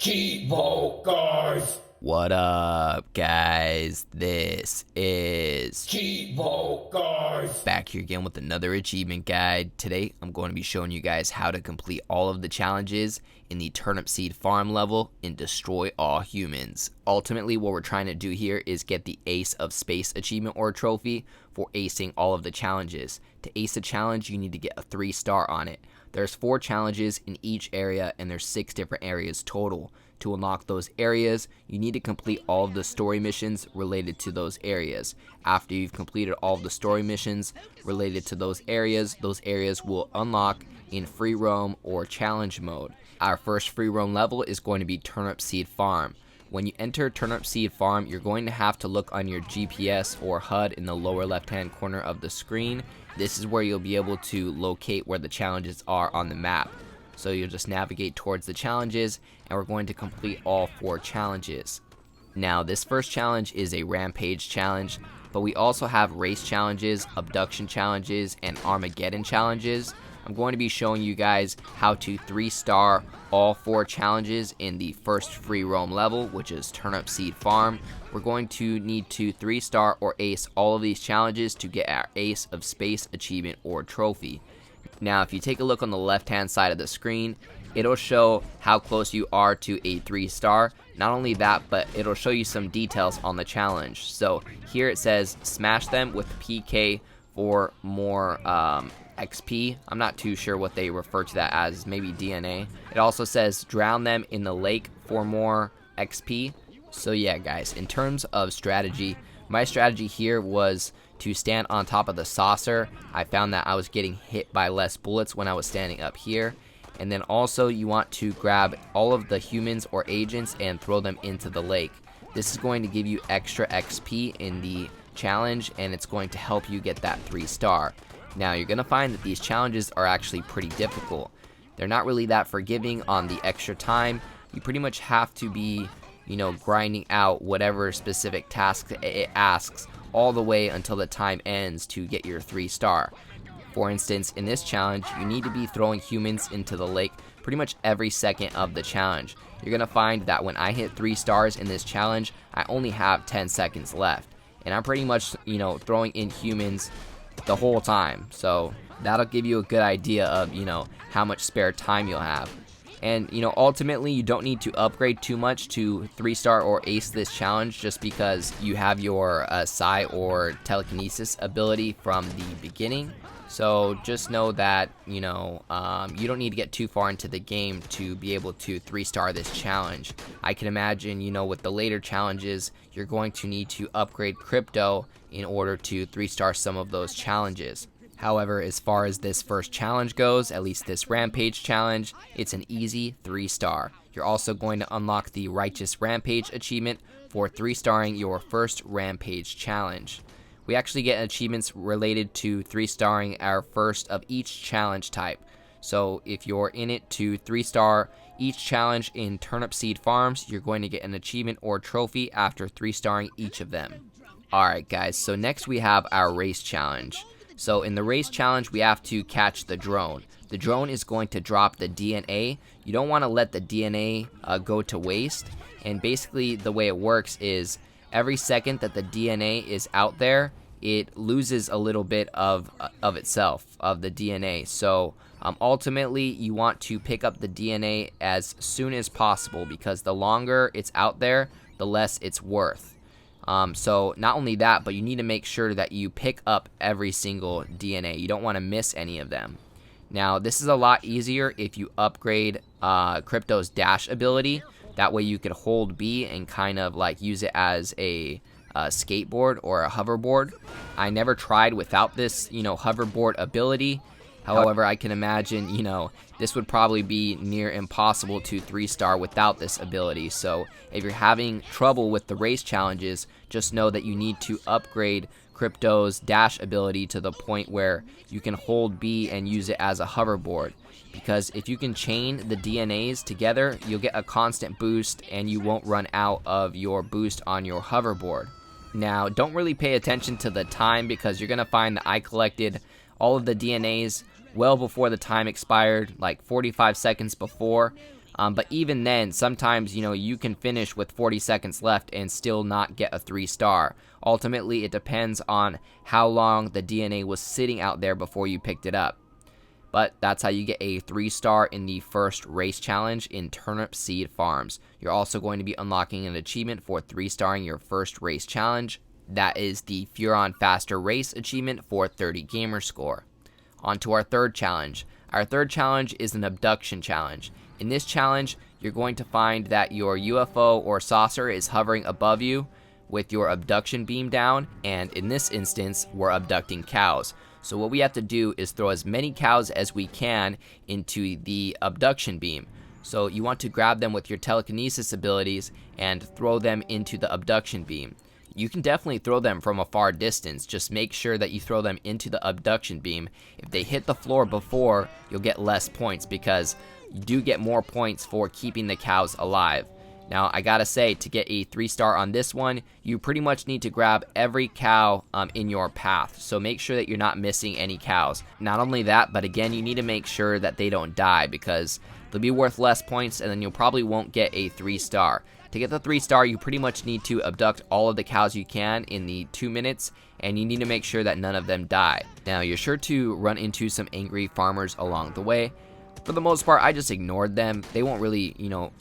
Cheevo, guys! What up, guys? This is Cheevo, guys! back here again with another achievement guide. Today, I'm going to be showing you guys how to complete all of the challenges in the Turnipseed farm level and destroy all humans. Ultimately, what we're trying to do here is get the Ace of Space achievement or trophy for acing all of the challenges. To ace a challenge, you need to get a 3-star on it. There's 4 challenges in each area, and there's 6 different areas total. To unlock those areas, you need to complete all of the story missions related to those areas. After you've completed all of the story missions related to those areas will unlock in free roam or challenge mode. Our first free roam level is going to be Turnipseed Farm. When you enter Turnipseed Farm, you're going to have to look on your GPS or HUD in the lower left hand corner of the screen. This is where you'll be able to locate where the challenges are on the map. So you'll just navigate towards the challenges, and we're going to complete all 4 challenges. Now, this first challenge is a Rampage challenge, but we also have race challenges, Abduction challenges, and Armageddon challenges. I'm going to be showing you guys how to 3-star all 4 challenges in the first free roam level, which is Turnipseed Farm. We're going to need to 3-star or ace all of these challenges to get our Ace of Space achievement or trophy. Now, if you take a look on the left-hand side of the screen, it'll show how close you are to a 3-star. Not only that, but it'll show you some details on the challenge. So here it says, smash them with PK for more XP. I'm not too sure what they refer to that as, maybe DNA. It also says, drown them in the lake for more XP. So yeah, guys, in terms of strategy, my strategy here was to stand on top of the saucer. I found that I was getting hit by less bullets when I was standing up here. And then also you want to grab all of the humans or agents and throw them into the lake. This is going to give you extra XP in the challenge, and it's going to help you get that 3-star. Now, you're going to find that these challenges are actually pretty difficult. They're not really that forgiving on the extra time. You pretty much have to be, grinding out whatever specific task it asks all the way until the time ends to get your 3-star. For instance, in this challenge, you need to be throwing humans into the lake pretty much every second of the challenge. You're going to find that when I hit 3 stars in this challenge, I only have 10 seconds left. And I'm pretty much, throwing in humans the whole time. So that'll give you a good idea of, how much spare time you'll have. And, ultimately, you don't need to upgrade too much to 3-star or ace this challenge just because you have your psi or telekinesis ability from the beginning. So just know that, you don't need to get too far into the game to be able to 3-star this challenge. I can imagine, with the later challenges, you're going to need to upgrade crypto in order to 3-star some of those challenges. However, as far as this first challenge goes, at least this Rampage challenge, it's an easy 3-star. You're also going to unlock the Righteous Rampage achievement for 3-starring your first Rampage challenge. We actually get achievements related to 3-starring our first of each challenge type. So if you're in it to 3-star each challenge in Turnipseed Farms, you're going to get an achievement or trophy after 3-starring each of them. Alright guys, so next we have our race challenge. So in the race challenge, we have to catch the drone. The drone is going to drop the DNA. You don't want to let the DNA go to waste. And basically the way it works is every second that the DNA is out there, it loses a little bit of itself, of the DNA. So ultimately, you want to pick up the DNA as soon as possible because the longer it's out there, the less it's worth. So not only that, but you need to make sure that you pick up every single DNA. You don't want to miss any of them. Now, this is a lot easier if you upgrade Crypto's dash ability. That way you could hold B and kind of like use it as a skateboard or a hoverboard. I never tried without this, hoverboard ability. However, I can imagine, this would probably be near impossible to 3-star without this ability. So if you're having trouble with the race challenges, just know that you need to upgrade Crypto's dash ability to the point where you can hold B and use it as a hoverboard. Because if you can chain the DNAs together, you'll get a constant boost and you won't run out of your boost on your hoverboard. Now, don't really pay attention to the time because you're going to find that I collected all of the DNAs well before the time expired, like 45 seconds before. But even then, sometimes, you can finish with 40 seconds left and still not get a 3-star. Ultimately, it depends on how long the DNA was sitting out there before you picked it up. But that's how you get a 3-star in the first race challenge in Turnipseed Farms. You're also going to be unlocking an achievement for 3-starring your first race challenge. That is the Furon Faster Race achievement for 30 gamer score. On to our third challenge. Our third challenge is an Abduction challenge. In this challenge, you're going to find that your UFO or saucer is hovering above you with your abduction beam down, and in this instance, we're abducting cows. So what we have to do is throw as many cows as we can into the abduction beam. So you want to grab them with your telekinesis abilities and throw them into the abduction beam. You can definitely throw them from a far distance, just make sure that you throw them into the abduction beam. If they hit the floor before, you'll get less points because you do get more points for keeping the cows alive. Now, I gotta say, to get a 3-star on this one, you pretty much need to grab every cow in your path. So make sure that you're not missing any cows. Not only that, but again, you need to make sure that they don't die because they'll be worth less points and then you'll probably won't get a 3-star. To get the 3-star, you pretty much need to abduct all of the cows you can in the 2 minutes, and you need to make sure that none of them die. Now, you're sure to run into some angry farmers along the way. For the most part, I just ignored them. They won't really,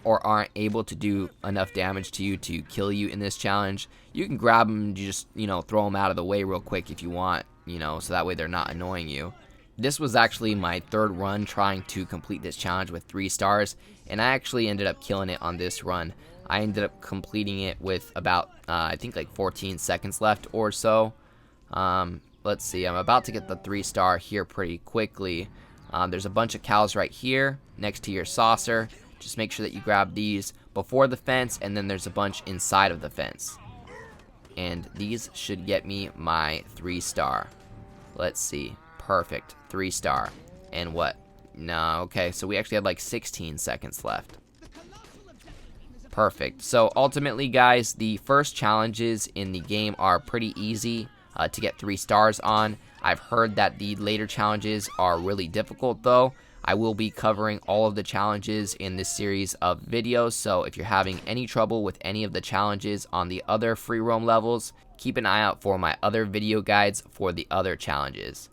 or aren't able to do enough damage to you to kill you in this challenge. You can grab them and just, throw them out of the way real quick if you want, so that way they're not annoying you. This was actually my third run trying to complete this challenge with 3 stars, and I actually ended up killing it on this run. I ended up completing it with about, I think like 14 seconds left or so. Let's see, I'm about to get the 3-star here pretty quickly. There's a bunch of cows right here next to your saucer. Just make sure that you grab these before the fence, and then there's a bunch inside of the fence. And these should get me my 3-star. Let's see. Perfect. 3-star. And what? No, okay, so we actually had like 16 seconds left. Perfect. So ultimately, guys, the first challenges in the game are pretty easy to get 3 stars on. I've heard that the later challenges are really difficult though. I will be covering all of the challenges in this series of videos, so if you're having any trouble with any of the challenges on the other free roam levels, keep an eye out for my other video guides for the other challenges.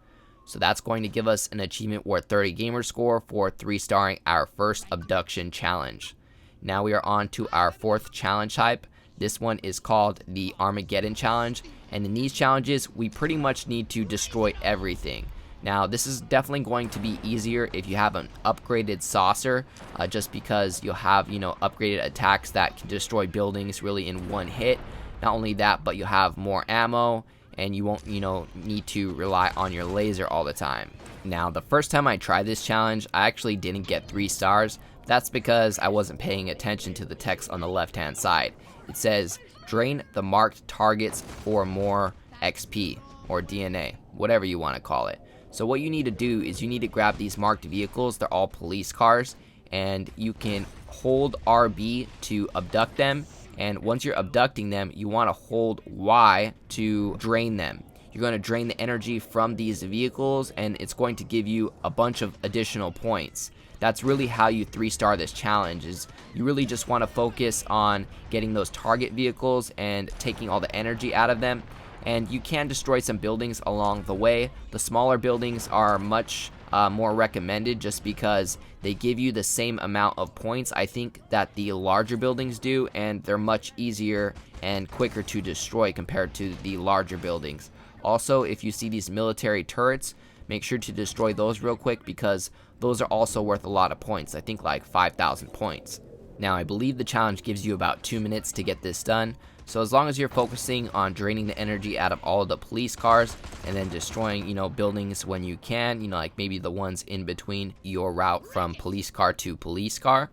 So that's going to give us an achievement worth 30 gamer score for 3-starring our first abduction challenge. Now we are on to our fourth challenge type. This one is called the Armageddon challenge, and in these challenges we pretty much need to destroy everything. Now this is definitely going to be easier if you have an upgraded saucer, just because you'll have upgraded attacks that can destroy buildings really in one hit. Not only that, but you'll have more ammo and you won't need to rely on your laser all the time. Now the first time I tried this challenge, I actually didn't get 3 stars. That's because I wasn't paying attention to the text on the left hand side. It says drain the marked targets for more XP or DNA, whatever you want to call it. So what you need to do is you need to grab these marked vehicles. They're all police cars, and you can hold RB to abduct them, and once you're abducting them you want to hold Y to drain them. You're going to drain the energy from these vehicles and it's going to give you a bunch of additional points. That's really how you 3-star this challenge. Is you really just want to focus on getting those target vehicles and taking all the energy out of them. And you can destroy some buildings along the way. The smaller buildings are much more recommended just because they give you the same amount of points I think that the larger buildings do, and they're much easier and quicker to destroy compared to the larger buildings. Also, if you see these military turrets, make sure to destroy those real quick because those are also worth a lot of points. I think like 5,000 points. Now I believe the challenge gives you about 2 minutes to get this done. So as long as you're focusing on draining the energy out of all of the police cars and then destroying, buildings when you can, like maybe the ones in between your route from police car to police car,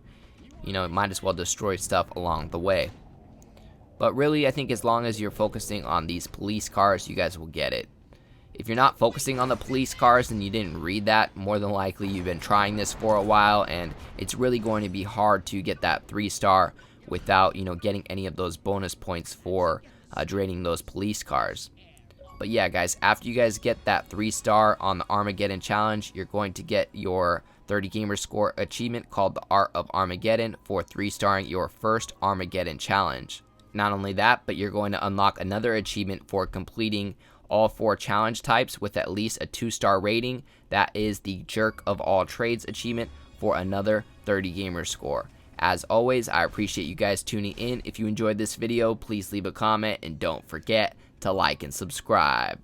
might as well destroy stuff along the way. But really, I think as long as you're focusing on these police cars, you guys will get it. If you're not focusing on the police cars and you didn't read that, more than likely you've been trying this for a while and it's really going to be hard to get that 3-star without, getting any of those bonus points for draining those police cars. But yeah, guys, after you guys get that 3-star on the Armageddon challenge, you're going to get your 30 gamer score achievement called the Art of Armageddon for 3-starring your first Armageddon challenge. Not only that, but you're going to unlock another achievement for completing all 4 challenge types with at least a 2-star rating. That is the Jerk of All Trades achievement for another 30 gamer score. As always, I appreciate you guys tuning in. If you enjoyed this video, please leave a comment and don't forget to like and subscribe.